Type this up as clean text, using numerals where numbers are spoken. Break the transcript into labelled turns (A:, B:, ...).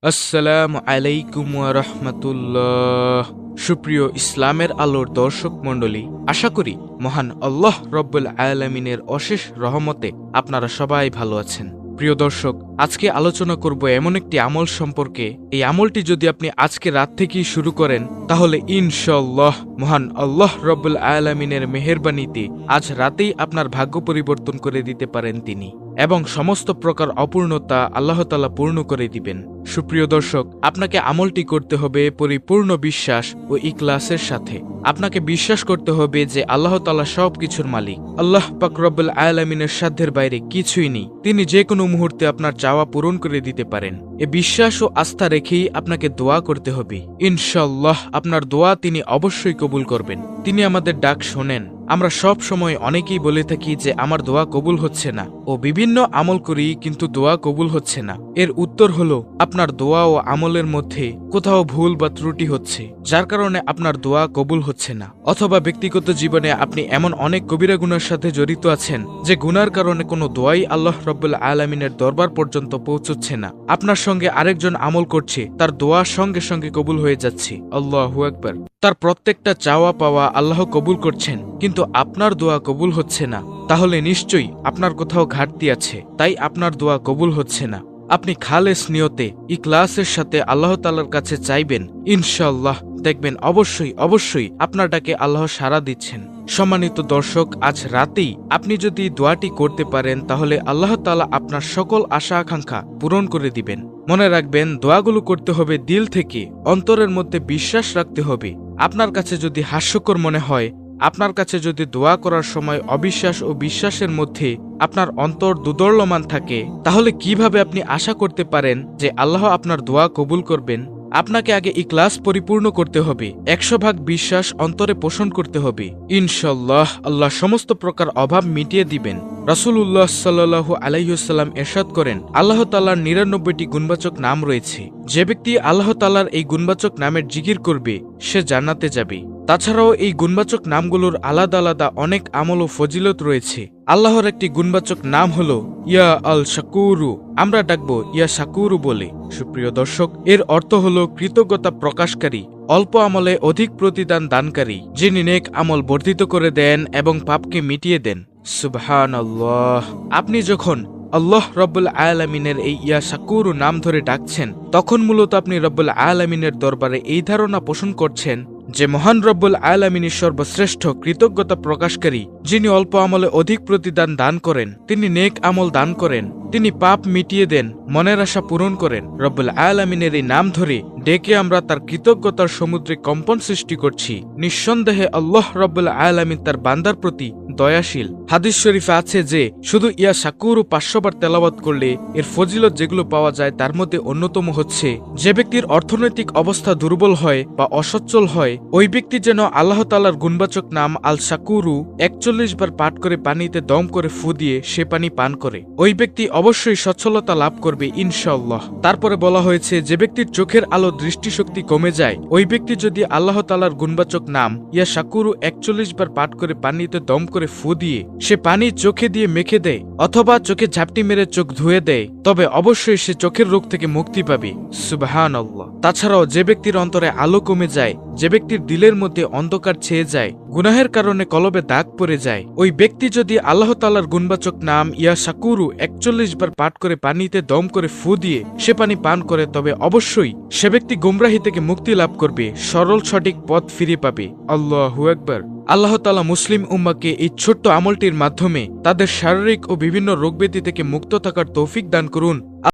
A: আসসালামু আলাইকুম ওয়া রাহমাতুল্লাহ। সুপ্রিয় ইসলামের আলোর দর্শক মণ্ডলী, আশা করি মহান আল্লাহ রব্বুল আলামিনের অশেষ রহমতে আপনারা সবাই ভালো আছেন। প্রিয় দর্শক, আজকে আলোচনা করব এমন একটি আমল সম্পর্কে। এই আমলটি যদি আপনি আজকে রাত থেকেই শুরু করেন, তাহলে ইনশাআল্লাহ মহান আল্লাহ রব্বুল আলামিনের মেহেরবানিতে আজ রাতেই আপনার ভাগ্য পরিবর্তন করে দিতে পারেন তিনি, এবং সমস্ত প্রকার অপূর্ণতা আল্লাহ তাআলা পূর্ণ করে দিবেন। সুপ্রিয় দর্শক, আপনাকে আমলটি করতে হবে পরিপূর্ণ বিশ্বাস ও ইখলাসের সাথে। আপনাকে বিশ্বাস করতে হবে যে আল্লাহ তাআলা সবকিছুর মালিক। আল্লাহ পাক রব্বুল আলামিনের সাধ্যের বাইরে কিছুই নেই। তিনি যে কোনো মুহূর্তে আপনার চাওয়া পূরণ করে দিতে পারেন। এ বিশ্বাস ও আস্থা রেখেই আপনাকে দোয়া করতে হবে। ইনশাআল্লাহ আপনার দোয়া তিনি অবশ্যই কবুল করবেন। তিনি আমাদের ডাক শোনেন। আমরা সব সময় অনেকেই বলে থাকি যে আমার দোয়া কবুল হচ্ছে না, ও বিভিন্ন আমল করি কিন্তু দোয়া কবুল হচ্ছে না। এর উত্তর হলো আপনার দোয়া ও আমলের মধ্যে কোথাও ভুল বা ত্রুটি হচ্ছে, যার কারণে আপনার দোয়া কবুল হচ্ছে না। অথবা ব্যক্তিগত জীবনে আপনি এমন অনেক কবিরা গুনার সাথে জড়িত আছেন যে গুনার কারণে কোনো দোয়াই আল্লাহ রব্বুল আলামিনের দরবার পর্যন্ত পৌঁছচ্ছে না। আপনার সঙ্গে আরেকজন আমল করছে, তার দোয়া সঙ্গে সঙ্গে কবুল হয়ে যাচ্ছে। আল্লাহু আকবার। তার প্রত্যেকটা চাওয়া পাওয়া আল্লাহ কবুল করছেন, কিন্তু আপনার দোয়া কবুল হচ্ছে না। তাহলে নিশ্চয়ই আপনার কোথাও ঘাটতি আছে, তাই আপনার দোয়া কবুল হচ্ছে না। আপনি খালেস নিয়তে ইখলাসের সাথে আল্লাহ তাআলার কাছে চাইবেন, ইনশাআল্লাহ দেখবেন অবশ্যই অবশ্যই আপনার ডাকে আল্লাহ সাড়া দিচ্ছেন। সম্মানিত দর্শক, আজ রাতেই আপনি যদি দোয়াটি করতে পারেন, তাহলে আল্লাহ তাআলা আপনার সকল আশা আকাঙ্ক্ষা পূরণ করে দিবেন। মনে রাখবেন, দোয়াগুলো করতে হবে দিল থেকে, অন্তরের মধ্যে বিশ্বাস রাখতে হবে। আপনার কাছে যদি হাস্যকর মনে হয়, আপনার কাছে যদি দোয়া করার সময় অবিশ্বাস ও বিশ্বাসের মধ্যে আপনার অন্তর দুদণ্ডমান থাকে, তাহলে কিভাবে আপনি আশা করতে পারেন যে আল্লাহ আপনার দোয়া কবুল করবেন? আপনাকে আগে ইখলাস পরিপূর্ণ করতে হবে, 100% বিশ্বাস অন্তরে পোষণ করতে হবে। ইনশাআল্লাহ আল্লাহ সমস্ত প্রকার অভাব মিটিয়ে দিবেন। রাসূলুল্লাহ সাল্লাল্লাহু আলাইহি ওয়াসাল্লাম ইরশাদ করেন, আল্লাহ তাআলার 99টি গুণবাচক নাম রয়েছে। যে ব্যক্তি আল্লাহ তাআলার এই গুণবাচক নামের জিকির করবে, সে জান্নাতে যাবে। তাছাড়াও এই গুণবাচক নামগুলোর আলাদা আলাদা অনেক আমল ও ফজিলত রয়েছে। আল্লাহর একটি গুণবাচক নাম হলো ইয়া আল শাকুরু, আমরা ডাকবো ইয়া শাকুরু বলে। সুপ্রিয় দর্শক, এর অর্থ হলো কৃতজ্ঞতা প্রকাশকারী, অল্প আমলে অধিক প্রতিদান দানকারী, যিনি নেক আমল বর্ধিত করে দেন এবং পাপকে মিটিয়ে দেন। সুবহানাল্লাহ। আপনি যখন আল্লাহ রব্বুল আলামিনের এই ইয়া শাকুরু নাম ধরে ডাকছেন, তখন মূলত আপনি রব্বুল আলামিনের দরবারে এই ধারণা পোষণ করছেন যে মহান রব্বুল আলামিনের সর্বশ্রেষ্ঠ কৃতজ্ঞতা প্রকাশকারী, যিনি অল্প আমলে অধিক প্রতিদান দান করেন, তিনি নেক আমল দান করেন, তিনি পাপ মিটিয়ে দেন, মনের আশা পূরণ করেন। রব্বুল আলামিনের এই নাম ধরে ডেকে আমরা তার কৃতজ্ঞতার সমুদ্রে কম্পন সৃষ্টি করছি। নিঃসন্দেহে আল্লাহ রব্বুল আলামিন তার বান্দার প্রতি দয়াশীল। হাদিস শরীফে আছে যে শুধু ইয়া শাকুরু 500 বার তেলাওয়াত করলে এর ফজিলত যেগুলো পাওয়া যায়, তার মধ্যে অন্যতম হচ্ছে, যে ব্যক্তির অর্থনৈতিক অবস্থা দুর্বল হয় বা অসচ্ছল হয়, ওই ব্যক্তি যেন আল্লাহ তাআলার গুণবাচক নাম আল শাকুরু 41 বার পাঠ করে পানিতে দম করে ফু দিয়ে সে পানি পান করে, ওই ব্যক্তি অবশ্যই সচ্ছলতা লাভ করবে ইনশাআল্লাহ। তারপরে বলা হয়েছে, যে ব্যক্তির চোখের আলো দৃষ্টিশক্তি কমে যায়, ওই ব্যক্তি যদি আল্লাহ তাআলার গুণবাচক নাম ইয়া শাকুরু 41 বার পাঠ করে পানিতে দম করে ফু দিয়ে সে পানি চোখে দিয়ে মেখে দেয়, অথবা চোখে ঝাপটি মেরে চোখ ধুয়ে দেয়, তবে অবশ্যই সে চোখের রোগ থেকে মুক্তি পাবে। সুবহানাল্লাহ। তাছাড়াও যে ব্যক্তির অন্তরে আলো কমে যায়, যে ব্যক্তির দিলের মধ্যে অন্ধকার ছেয়ে যায়, গুনাহের কারণে কলবে দাগ পড়ে যায়, ওই ব্যক্তি যদি আল্লাহ তাআলার গুণবাচক নাম ইয়া শাকুরু 41 বার পাঠ করে পানিতে দম করে ফু দিয়ে সে পানি পান করে, তবে অবশ্যই সে ব্যক্তি গুমরাহি থেকে মুক্তি লাভ করবে, সরল সঠিক পথ ফিরে পাবে। আল্লাহু আকবার। আল্লাহ তাআলা মুসলিম উম্মাহকে এই ছোট্ট আমলটির মাধ্যমে তাদের শারীরিক ও বিভিন্ন রোগব্যাধি থেকে মুক্ত থাকার তৌফিক দান করুন।